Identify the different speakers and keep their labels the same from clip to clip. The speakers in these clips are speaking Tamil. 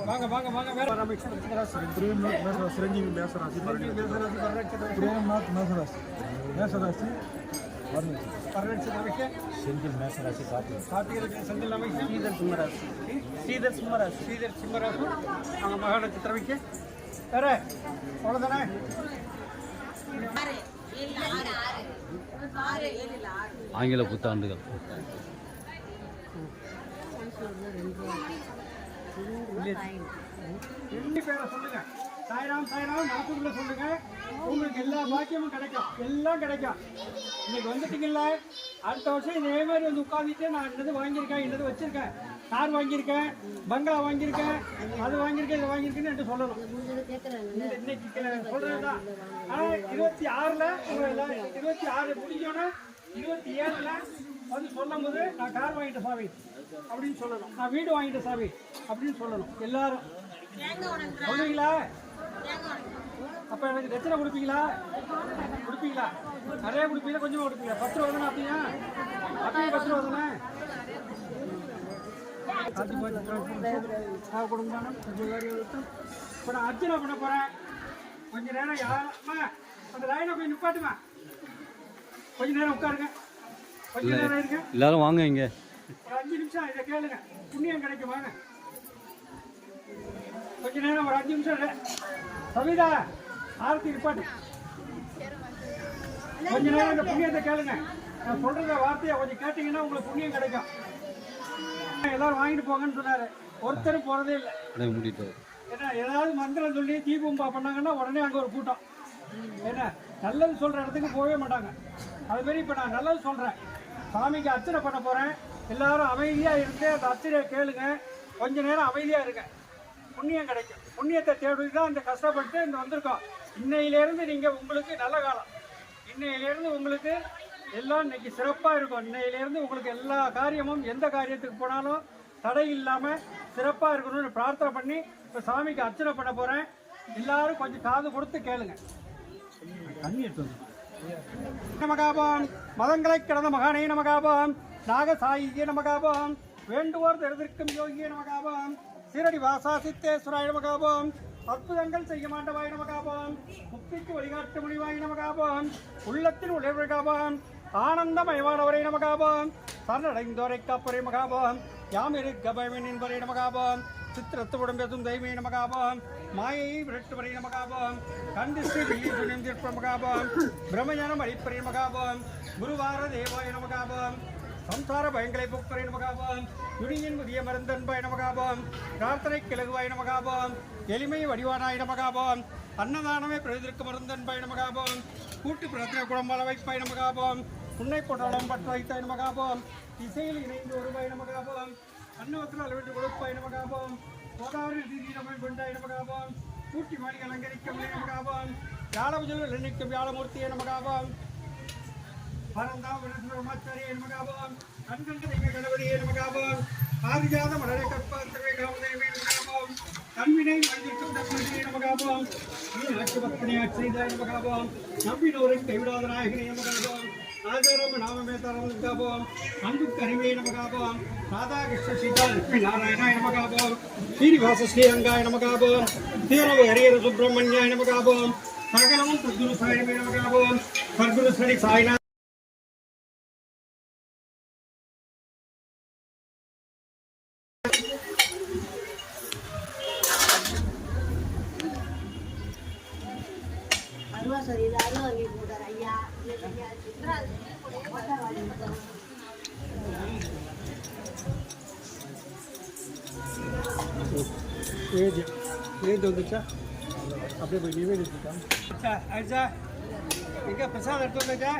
Speaker 1: வாங்க வாங்க வாங்க வேற சிரஞ்சீவி மேசராசி மேசராசி செந்தில் மேசராசி செந்தில் அமைக்க ஸ்ரீதர் சிம்மராசி அவங்க மக நட்சத்திரமிக்க வேற அவ்வளோதானே.
Speaker 2: ஆங்கில புத்தாண்டுகள்
Speaker 1: பேரை சொல்லுங்க. சாய்ராம் நாட்டுக்குள்ள சொல்லுங்க. உங்களுக்கு எல்லா பாக்கியமும் கிடைக்கும், எல்லாம் கிடைக்கும். இன்னைக்கு வந்துட்டீங்கல்ல, அடுத்த வருஷம் இதே மாதிரி வந்து உட்காந்துட்டு நான் என்னது வாங்கியிருக்கேன், என்னது வச்சிருக்கேன், கார் வாங்கியிருக்கேன், பங்களா வாங்கியிருக்கேன், அது வாங்கியிருக்கேன், இதை வாங்கியிருக்கேன்னு என்று சொல்லணும். இன்னைக்கு சொல்றதுதான். ஆனால் 26ல் 26 முடிஞ்சோன்னா 27ல் வந்து சொல்லும் போது நான் கார் வாங்கிட்ட சாமி அப்படின்னு சொல்லணும், நான் வீடு வாங்கிட்ட சாமி அப்படின்னு சொல்லணும். எல்லாரும் சொல்லுவீங்களா? அப்ப எனக்கு தட்சணை கொடுப்பீங்களா? நிறைய கொடுப்பீங்களா, கொஞ்சமா கொடுப்பீங்களா? 10 ரூபா தானே அப்படியா? அப்படியே 10 ரூபா தானே கொடுங்க. இப்போ நான் அர்ச்சனை பண்ண போறேன். கொஞ்ச நேரம் யாருமா அந்த லைனை போய் நிப்பாட்டுமா, கொஞ்ச நேரம் உட்காருங்க, கொஞ்ச நேரம் இருங்க.
Speaker 2: எல்லாரும் வாங்க, இங்க
Speaker 1: ஒரு 5 நிமிஷம் இதை கேளுங்க, புண்ணியம் கிடைக்கும். வாங்க கொஞ்ச நேரம், ஒரு 5 நிமிஷம். சவிதா ஆரத்தி நிப்பாட்டு, கொஞ்ச நேரம் இந்த புண்ணியத்தை கேளுங்க. நான் சொல்றத வார்த்தையை கொஞ்சம் கேட்டீங்கன்னா உங்களுக்கு புண்ணியம் கிடைக்கும். எல்லாரும் வாங்கிட்டு போங்கன்னு சொன்னாரு, ஒருத்தரும் போறதே இல்லை. ஏன்னா ஏதாவது மந்திரம் சொல்லி தீபம்பா பண்ணாங்கன்னா உடனே அங்கே ஒரு கூட்டம். ஏன்னா நல்லது சொல்ற இடத்துக்கு போகவே மாட்டாங்க. அது மாதிரி இப்போ நான் நல்லது சொல்றேன், சாமிக்கு அர்ச்சனை பண்ண போறேன். எல்லாரும் அமைதியா இருந்து அந்த அர்ச்சனையை கேளுங்க, கொஞ்ச நேரம் அமைதியா இருங்க, புண்ணியம் கிடைக்கும். புண்ணியத்தை தேடி தான் இந்த கஷ்டப்பட்டு இந்த வந்திருக்கோம். இன்னையிலேருந்து நீங்கள் உங்களுக்கு நல்ல காலம், இன்னையிலேருந்து உங்களுக்கு எல்லாம் இன்னைக்கு சிறப்பாக இருக்கும். இன்னையிலேருந்து உங்களுக்கு எல்லா காரியமும் எந்த காரியத்துக்கு போனாலும் தடை இல்லாமல் சிறப்பாக இருக்கணும்னு பிரார்த்தனை பண்ணி இப்போ சாமிக்கு அர்ச்சனை பண்ண போகிறேன். எல்லாரும் கொஞ்சம் காது கொடுத்து கேளுங்க. நமகாபம் மதங்களை கடந்த மகானே நமகாபம் நாகசாயியே நமகாபம் வேண்டுவோர் தெரிவிக்கும் யோகியே நமகாபம் சீரடி வாசா சித்தேஸ்வராய நமகாபம் அற்புதங்கள் செய்ய மாண்டவாய் நமகாபம் முக்திக்கு வழிகாட்டு முடிவாய் நமகாபம் உள்ளத்தில் உழைவகாபம் ஆனந்தமயமானவரை நமகாபம் சரணடைந்தோரை காப்பரை மகாபம் யாம் இருக்க பயமின் என்பரை நமகாபம் சித்திரத்துடன் பேசும் தெய்வமே நமகாபம் மாயை விரட்டுவரை நமகாபம் கண்டு ஸ்ரீ வில்லிசுனியம் தீர்ப்ப மகாபம் பிரம்மஞானம் அளிப்பரை மகாபம் குருவார தேவாய நமகாபம் சம்சார பயங்களை போக்குவரை நமகாபம் துணியின் முதிய மருந்தன்பாய் நமகாபம் பிரார்த்தனை கிழகுவாய் நமகாபம் எளிமை வடிவானாய் நமகாபம் அன்னதானமே பிரதிற்கு மருந்தன்பாய் நமகாபம் கூட்டு பிரார்த்தனை குடம்பால வைப்பாய் நமகாபம் உன்னை போட்டாலும் பற்ற வைத்தாய் நமகாபம் இசையில் இணைந்து ஒருவாய் நமகாபம் அன்னவத்தில் அளவிட்டு கொடுப்பாய் நமகாபம் கோதாவரி தீதி நம்மை கொண்டாய் நமகாபம் கூட்டி மாடி அலங்கரிக்கும் நமகாபம் யாழபுஜல் எண்ணிக்கும் யாழமூர்த்தியை நமகாபம் பரந்தாமச்சாரியை நமகாபம் கண்கண்ட தெய்வ கணவரியை நமகாபம் ஆதிஜாத மலரை கற்பனை காமதேவி நமகாபம் கண்வினை மனிதர்க்கும் தன்மையை நமகாபம் மீனாட்சி பக்தனையாட்சி செய்தாய் நமகாபம் நம்பினோரை கைவிடாத நாயகனை நமகாபம் ஆதாரம் நாமமே தரம் நமகாபம் அன்புக்கு அறிவை நமகாபம் ராதாகிருஷ்ண சீதா லட்சுமி நாராயணாய நமகாபம் ஸ்ரீனிவாச ஸ்ரீரங்காய நமகாபம் தீரவ ஹரியர சுப்பிரமணியாய நமகாபம் சகலமும் சத்குரு சாயிமே நமகாபம் சத்குரு ஸ்ரீ சாய்நாத் ஏது வந்துச்சா அப்படியே போய் நிவேதிச்சுட்டா ஆயிடுச்சா எங்கே பிரசாதம் எடுத்து வந்துச்சா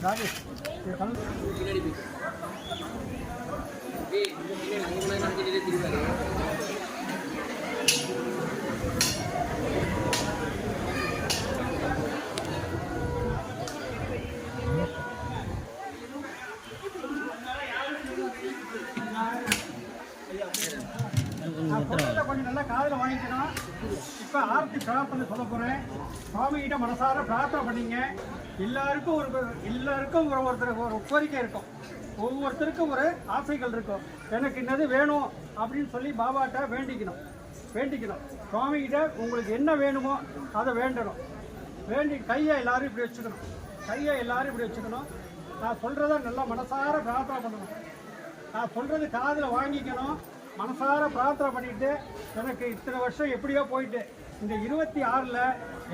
Speaker 1: ராஜேஷ் பிரார்த்தனை சொல்ல போகிறேன். சுவாமிகிட்ட மனசார பிரார்த்தனை பண்ணீங்க. எல்லாருக்கும் ஒரு கோரிக்கை இருக்கும், ஒவ்வொருத்தருக்கும் ஒரு ஆசைகள் இருக்கும். எனக்கு என்னது வேணும் அப்படின்னு சொல்லி பாபாட்ட வேண்டிக்கணும். சுவாமிகிட்ட உங்களுக்கு என்ன வேணுமோ அதை வேண்டணும். வேண்டி கையை எல்லாரும் இப்படி வச்சுக்கணும். நான் சொல்கிறத நல்லா மனசார பிரார்த்தனை பண்ணணும். நான் சொல்கிறது காதில் வாங்கிக்கணும். மனசார பிரார்த்தனை பண்ணிட்டு, எனக்கு இத்தனை வருஷம் எப்படியோ போயிட்டு இந்த 26ல்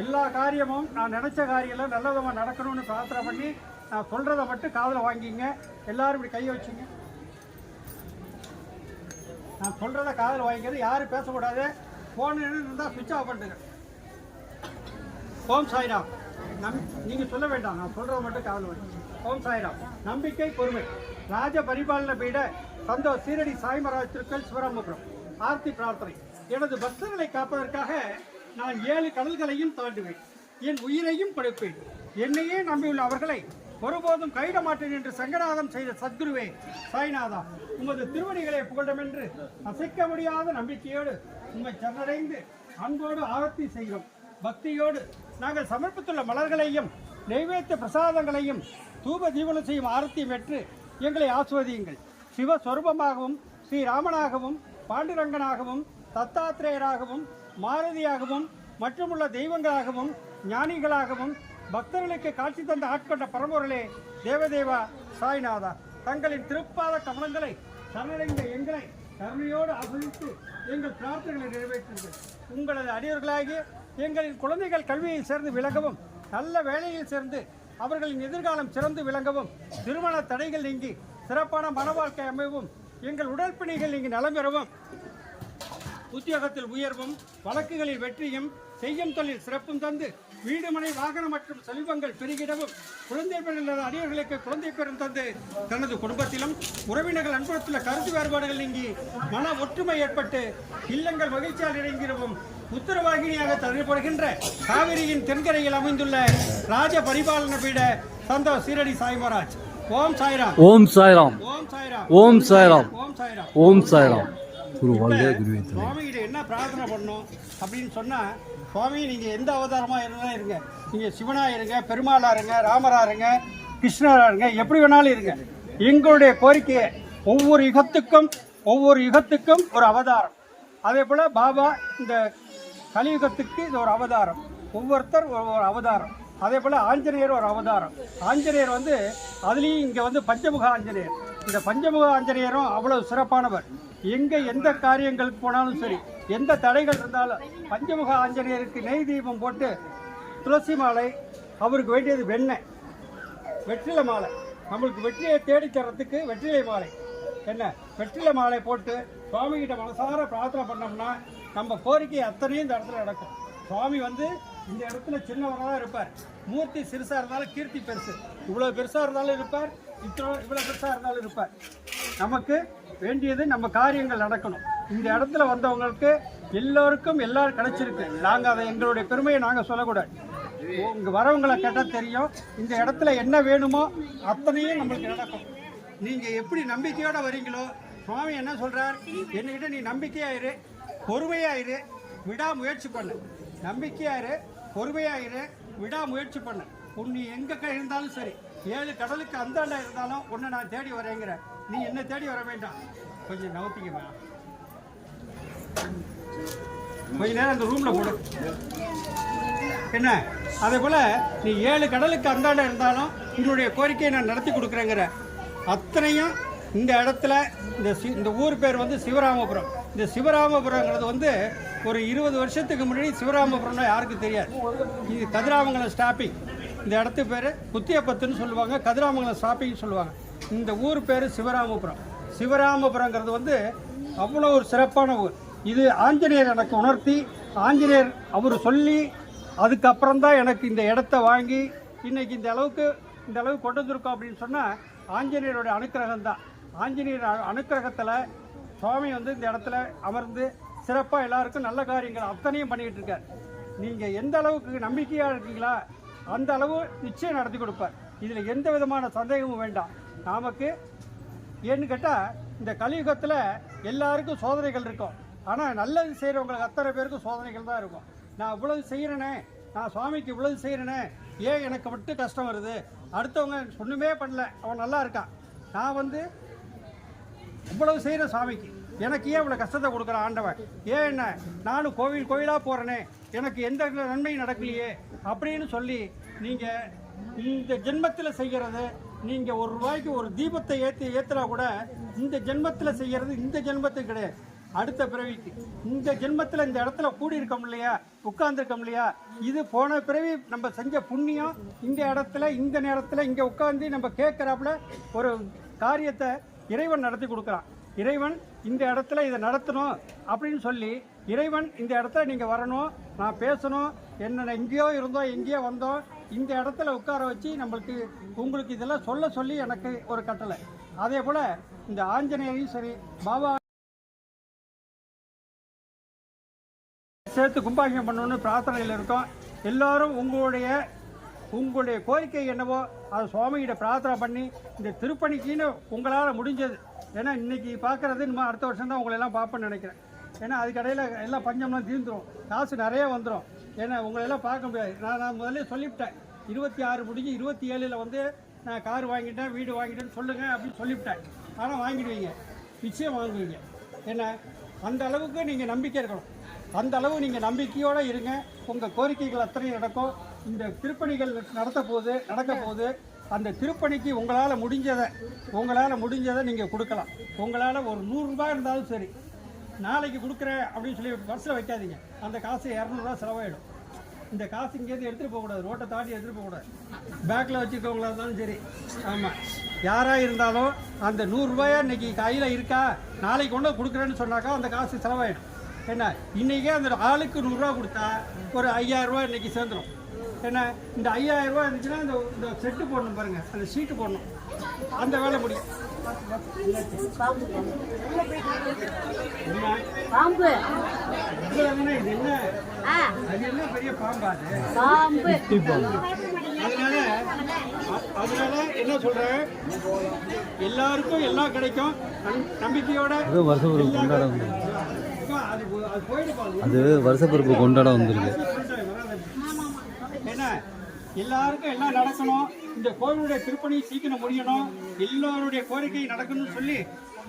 Speaker 1: எல்லா காரியமும் நான் நினச்ச காரியெல்லாம் நல்ல விதமாக நடக்கணும்னு பிரார்த்தனை பண்ணி நான் சொல்கிறத மட்டும் காதில் வாங்கிங்க. எல்லாரும் இப்படி கையை வச்சுங்க. நான் சொல்கிறத காதில் வாங்கிக்கிறது, யாரும் பேசக்கூடாது. ஃபோன் இருந்தால் சுவிட்ச் ஆஃப் பண்ணுங்க. ஓம் சாய்ராம். நீங்கள் சொல்ல வேண்டாம், நான் சொல்கிறத மட்டும் காதில் வாங்கி. ஓம் சாய்ராம். நம்பிக்கை, பொறுமை. ராஜ பரிபாலன பீட சந்தோஷ் சீரடி சாய் மகாராஜ் திருக்கல் சிவராமபுரம். ஆர்த்தி பிரார்த்தனை. எனது பக்தர்களை காப்பதற்காக நான் 7 கடல்களையும் தாண்டுவேன், என் உயிரையும் கொடுப்பேன். என்னையே நம்பியுள்ள அவர்களை ஒருபோதும் கைவிட மாட்டேன் என்று சங்கராதம் செய்த சத்குருவே சாய்நாதா, உமது திருவடிகளை புகழும் என்று அசைக்க முடியாத நம்பிக்கையோடு உம்மை சரணடைந்து அன்போடு ஆரத்தி செய்கிறோம். பக்தியோடு நாங்கள் சமர்ப்பித்துள்ள மலர்களையும் நைவேத்திய பிரசாதங்களையும் தூப ஜீவனம் செய்யும் ஆரத்தியும் பெற்று எங்களை ஆஸ்வதியுங்கள். சிவஸ்வரூபமாகவும் ஸ்ரீராமனாகவும் பாண்டுரங்கனாகவும் தத்தாத்திரேயராகவும் மாருதியாகவும் மற்றுமுள்ள தெய்வங்களாகவும் ஞானிகளாகவும் பக்தர்களுக்கு காட்சி தந்த ஆட்கொண்ட பரம்பொருளே தேவதேவா சாய்நாதா, தங்களின் திருப்பாத கமலங்களை சரணடைந்த எங்களை கருணையோடு ஆசிரித்து எங்கள் பிரார்த்தனைகளை நிறைவேற்றுங்கள். உங்களது அடியவர்களாகிய எங்களின் குழந்தைகள் கல்வியில் சேர்ந்து விளங்கவும், நல்ல வேலையில் சேர்ந்து அவர்களின் எதிர்காலம் சிறந்து விளங்கவும், திருமண தடைகள் நீங்கி சிறப்பான மன வாழ்க்கை அமைவும், எங்கள் உடல் பிணிகள் நீங்கி நலம் பெறவும், உத்தியோகத்தில் உயர்வும் வழக்குகளில் வெற்றியும் செய்யும் தொழில் சிறப்பும் தந்து வீடுமனை வாகனம் மற்றும் செல்வங்கள் பெருகிடவும், குழந்தை பெறுகின்ற அடியவர்களுக்கு குழந்தை பெறும் தந்து தனது குடும்பத்திலும் உறவினர்கள் அன்புறுத்துள்ள கருத்து வேறுபாடுகள் நீங்கி மன ஒற்றுமை ஏற்பட்டு இல்லங்கள் மகிழ்ச்சியால் இறங்கிடவும், உத்தரவாகினியாக தள்ளப்படுகின்ற காவிரியின் தென்கரையில் அமைந்துள்ள ராஜ பரிபாலன பீட சந்தோஷ் சீரடி சாய் மகாராஜ். ஓம் சாய்ராம்.
Speaker 2: ஓம் சாய்ராம்.
Speaker 1: ஓம் சாய்ராம்.
Speaker 2: ஓம் சாய்ராம்.
Speaker 1: ஓம் சாய்ராம்.
Speaker 2: ஓம் சாய்ராம்.
Speaker 1: சுவாமிகிட்ட என்ன பிரார்த்தனை பண்ணணும் அப்படின்னு சொன்னால், சுவாமி நீங்கள் எந்த அவதாரமாக இருந்தாலும் இருங்க, நீங்கள் சிவனாக இருங்க, பெருமாளாக இருங்க, ராமராக இருங்க, கிருஷ்ணராக இருங்க, எப்படி வேணாலும் இருங்க. எங்களுடைய கோரிக்கையை ஒவ்வொரு யுகத்துக்கும் ஒரு அவதாரம். அதே போல் பாபா இந்த கலியுகத்துக்கு இது ஒரு அவதாரம், ஒவ்வொருத்தர் ஒரு அவதாரம். அதே போல் ஆஞ்சநேயர் ஒரு அவதாரம். ஆஞ்சநேயர் அதுலேயும் இங்கே பஞ்சமுக ஆஞ்சநேயர். இந்த பஞ்சமுக ஆஞ்சநேயரும் அவ்வளவு சிறப்பானவர். எங்கே எந்த காரியங்களுக்கு போனாலும் சரி, எந்த தடைகள் இருந்தாலும் பஞ்சமுக ஆஞ்சநேயருக்கு நெய் தீபம் போட்டு துளசி மாலை, அவருக்கு வேண்டியது வெண்ணெய், வெற்றிலை மாலை, நம்மளுக்கு வெற்றியை தேடி தர்றதுக்கு வெற்றிலை மாலை, என்ன வெற்றிலை மாலை போட்டு சுவாமிகிட்ட மனசார பிரார்த்தனை பண்ணோம்னா நம்ம கோரிக்கை அத்தனையும் இந்த இடத்துல நடக்கும். சுவாமி இந்த இடத்துல சின்னவராக தான் இருப்பார். மூர்த்தி சிறுசாக இருந்தாலும் கீர்த்தி பெருசு, இவ்வளோ பெருசாக இருந்தாலும் இருப்பார், இவ்வளோ பெருசாக இருந்தாலும் இருப்பார். நமக்கு வேண்டியது நம்ம காரியங்கள் நடக்கணும். இந்த இடத்துல வந்தவங்களுக்கு எல்லோருக்கும் எல்லாரும் கிடைச்சிருக்கு. நாங்கள் அதை எங்களுடைய பெருமையை நாங்கள் சொல்லக்கூடாது. இங்கே வரவங்களை கேட்டால் தெரியும், இந்த இடத்துல என்ன வேணுமோ அத்தனையும் நம்மளுக்கு நடக்கும். நீங்கள் எப்படி நம்பிக்கையோடு வரீங்களோ, சுவாமி என்ன சொல்கிறார், என்கிட்ட நீ நம்பிக்கையாயிரு, பொறுமையாயிரு, விடாமுயற்சி பண்ணு. நம்பிக்கையாயிரு, பொறுமையாயிரு, விடாமுயற்சி பண்ணு. நீ எங்கே இருந்தாலும் சரி, 7 கடலுக்கு அந்தாண்டா இருந்தாலும் உன்னை நான் தேடி வரேங்கிற, நீ என்ன தேடி வர வேண்டாம். கொஞ்சம் நவுத்திக்கமா, கொஞ்ச நேரம் அந்த ரூமில் போடு. என்ன அதே போல் நீ 7 கடலுக்கு அந்தாண்டா இருந்தாலும் உன்னுடைய கோரிக்கையை நான் நடத்தி கொடுக்குறேங்கிற அத்தனையும் இந்த இடத்துல. இந்த ஊர் பேர் சிவராமபுரம். இந்த சிவராமபுரங்கிறது ஒரு 20 வருஷத்துக்கு முன்னாடி சிவராமபுரம்னா யாருக்கும் தெரியாது. இது கதிராமங்கலம் ஸ்டாப்பிங். இந்த இடத்து பேர் குத்தியப்பத்துன்னு சொல்லுவாங்க, கதிராமங்கலம் ஸ்டாப்பிங் சொல்லுவாங்க. இந்த ஊர் பேர் சிவராமபுரம். சிவராமபுரங்கிறது அவ்வளோ ஒரு சிறப்பான ஊர். இது ஆஞ்சநேயர் எனக்கு உணர்த்தி, ஆஞ்சநேயர் அவர் சொல்லி, அதுக்கப்புறம் தான் எனக்கு இந்த இடத்த வாங்கி இன்றைக்கி இந்த அளவுக்கு கொண்டு வந்திருக்கோம் அப்படின்னு சொன்னால் ஆஞ்சநேயருடைய அனுக்கிரகம் தான். ஆஞ்சநேயர் அனுக்கிரகத்தில் சுவாமி இந்த இடத்துல அமர்ந்து சிறப்பாக எல்லாருக்கும் நல்ல காரியங்கள் அத்தனையும் பண்ணிக்கிட்டு இருக்கார். நீங்கள் எந்த அளவுக்கு நம்பிக்கையாக இருக்கீங்களா அந்த அளவு நிச்சயம் நடத்தி கொடுப்பார். இதில் எந்த விதமான சந்தேகமும் வேண்டாம். நமக்கு ஏன்னு கேட்டால் இந்த கலியுகத்தில் எல்லாருக்கும் சோதனைகள் இருக்கும். ஆனால் நல்லது செய்கிறவங்களுக்கு அத்தனை பேருக்கும் சோதனைகள் தான் இருக்கும். நான் இவ்வளவு செய்கிறேனே, நான் சுவாமிக்கு இவ்வளவு செய்கிறேனே, ஏன் எனக்கு மட்டும் கஷ்டம் வருது? அடுத்தவங்க ஒன்றுமே பண்ணல, அவன் நல்லா இருக்கான், நான் வந்து இவ்வளவு செய்கிற சுவாமிக்கு எனக்கு ஏன் இவ்வளோ கஷ்டத்தை கொடுக்குற ஆண்டவன்? ஏன் என்ன, நானும் கோயிலாக போகிறேனே, எனக்கு எந்த நன்மையும் நடக்கலையே அப்படின்னு சொல்லி நீங்கள் இந்த ஜென்மத்தில் செய்கிறது, நீங்கள் ₹1 ஒரு தீபத்தை ஏற்றுனா கூட இந்த ஜென்மத்தில் செய்கிறது இந்த ஜென்மத்துக்கு கிடையாது, அடுத்த பிறவிக்கு. இந்த ஜென்மத்தில் இந்த இடத்துல கூடியிருக்கோம் இல்லையா, உட்கார்ந்துருக்கோம் இல்லையா, இது போன பிறவி நம்ம செஞ்ச புண்ணியம் இந்த இடத்துல இந்த நேரத்தில் இங்கே உட்காந்து நம்ம கேட்குறாப்புல ஒரு காரியத்தை இறைவன் நடத்தி கொடுக்குறான். இறைவன் இந்த இடத்துல இதை நடத்தணும் அப்படின்னு சொல்லி இறைவன் இந்த இடத்துல நீங்கள் வரணும், நான் பேசணும், என்ன எங்கேயோ இருந்தோம் எங்கேயோ வந்தோம், இந்த இடத்துல உட்கார வச்சு உங்களுக்கு இதெல்லாம் சொல்லி எனக்கு ஒரு கட்டளை. அதே போல் இந்த ஆஞ்சநேயரையும் சரி பாபா சேர்த்து கும்பாபிஷேகம் பண்ணணும்னு பிரார்த்தனையில் இருக்கோம். எல்லோரும் உங்களுடைய கோரிக்கை என்னவோ அதை சுவாமிகிட்ட பிரார்த்தனை பண்ணி இந்த திருப்பணிக்குன்னு உங்களால் முடிஞ்சது. ஏன்னா இன்றைக்கி பார்க்குறது நம்ம அடுத்த வருஷம் தான் உங்களெல்லாம் பார்ப்பேன்னு நினைக்கிறேன். ஏன்னா அதுக்கடையில் எல்லாம் பஞ்சம்லாம் தீர்ந்துடும், காசு நிறைய வந்துடும். ஏன்னா உங்களெல்லாம் பார்க்க முடியாது. நான் முதல்ல சொல்லிவிட்டேன், 26 முடிஞ்சு 27 வந்து நான் கார் வாங்கிட்டேன், வீடு வாங்கிட்டேன்னு சொல்லுங்கள் அப்படின்னு சொல்லிவிட்டேன். ஆனால் வாங்கிடுவீங்க, நிச்சயம் வாங்குவீங்க. ஏன்னா அந்த அளவுக்கு நீங்கள் நம்பிக்கை இருக்கணும், அந்த அளவு நீங்கள் நம்பிக்கையோடு இருங்க. உங்கள் கோரிக்கைகள் அத்தனையும் நடக்கும். இந்த திருப்பணிகள் நடக்க போகுது. அந்த திருப்பணிக்கு உங்களால் முடிஞ்சதை நீங்கள் கொடுக்கலாம். உங்களால் ஒரு ₹100 இருந்தாலும் சரி, நாளைக்கு கொடுக்குறேன் அப்படின்னு சொல்லி பர்ஸில் வைக்காதீங்க. அந்த காசு ₹200 செலவாயிடும். இந்த காசு இங்கேருந்து எடுத்துகிட்டு போகக்கூடாது, ரோட்டை தாண்டி எடுத்துகிட்டு போகக்கூடாது. பேக்கில் வச்சுருக்கவங்களா இருந்தாலும் சரி, ஆமாம், யாராக இருந்தாலும் அந்த ₹100 இன்றைக்கி கையில் இருக்கா, நாளைக்கு கொண்டு கொடுக்குறேன்னு சொன்னாக்கா அந்த காசு செலவாயிடும். என்ன இன்றைக்கே அந்த ஆளுக்கு ₹100 கொடுத்தா ஒரு ₹5000 இன்றைக்கி சேர்ந்துடும். என்ன இந்த ₹5000 இருந்துச்சுன்னா இந்த செட்டு போடணும் பாருங்கள், அந்த ஷீட்டு போடணும், அந்த வேலை முடியும். இது என்ன, அது என்ன பெரிய பாம்பா அது? அதனால என்ன சொல்றேன், எல்லாருக்கும் எல்லாம் கிடைக்கும், நம்பிக்கையோட
Speaker 2: அது வருஷப்பிறப்பு கொண்டாட வந்துருக்கு.
Speaker 1: என்ன எல்லாருக்கும் எல்லாம் நடக்கணும், இந்த கோவிலுடைய திருப்பணி சீக்கிரம் முடியணும், எல்லோருடைய கோரிக்கை நடக்கணும்னு சொல்லி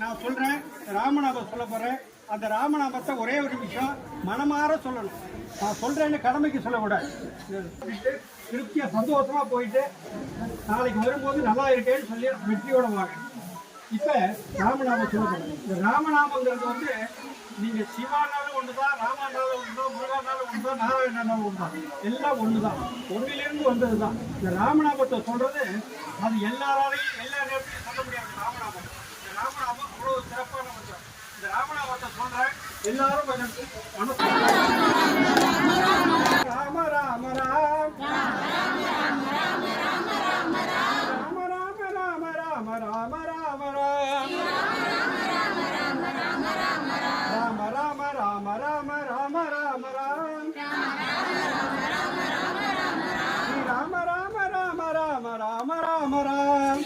Speaker 1: நான் சொல்கிறேன். ராமநாமம் சொல்ல போகிறேன். அந்த ராமநாமத்தை ஒரே ஒரு விஷயம் மனமாற சொல்லணும். நான் சொல்கிறேன்னு கடமைக்கு சொல்லக்கூடாது. திருப்தியாக சந்தோஷமாக போயிட்டு நாளைக்கு வரும்போது நல்லா இருக்கேன்னு சொல்லி வெற்றியோட வாங்க. இப்போ ராமநாமம் சொல்ல போகிறேன். இந்த ராமநாமங்கிறது வந்து நீங்கள் சிவானாலும் ஒன்று தான், ராமானாலும் ஒன்று தான், முருகானாலும் ஒன்று தான், நாராயணனாலும் ஒன்று தான், எல்லாம் ஒன்று தான், ஒன்றிலிருந்து வந்தது தான். இந்த ராமநாமத்தை சொல்கிறது அது எல்லாராலையும் எல்லா நேரத்தையும் சொல்ல முடியாது. ராமநாமம், இந்த ராமநாமம் அவ்வளோ சிறப்பான ஒன்று. இந்த ராமநாமத்தை சொல்கிறேன், எல்லாரும் கொஞ்சம் ராம ராம ராம் ராம ராம ராம ராம ராம ராம ராம ராம ராம ராம ராம் ஸ்ரீ ராம ராம ராம ராம ராம ராம ராம்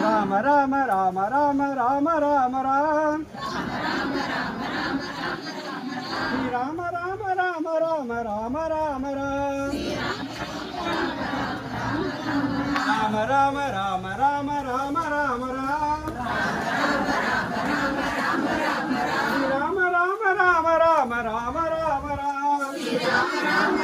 Speaker 1: ராம ராம ராம ராம ராம ராம ராம் ஸ்ரீ ராம ராம ராம ராம ராம ராம ராம் ராம ராம ராம ராம ராம ராம ராம் ராம ராம ராம ராம ராம ராம ராம்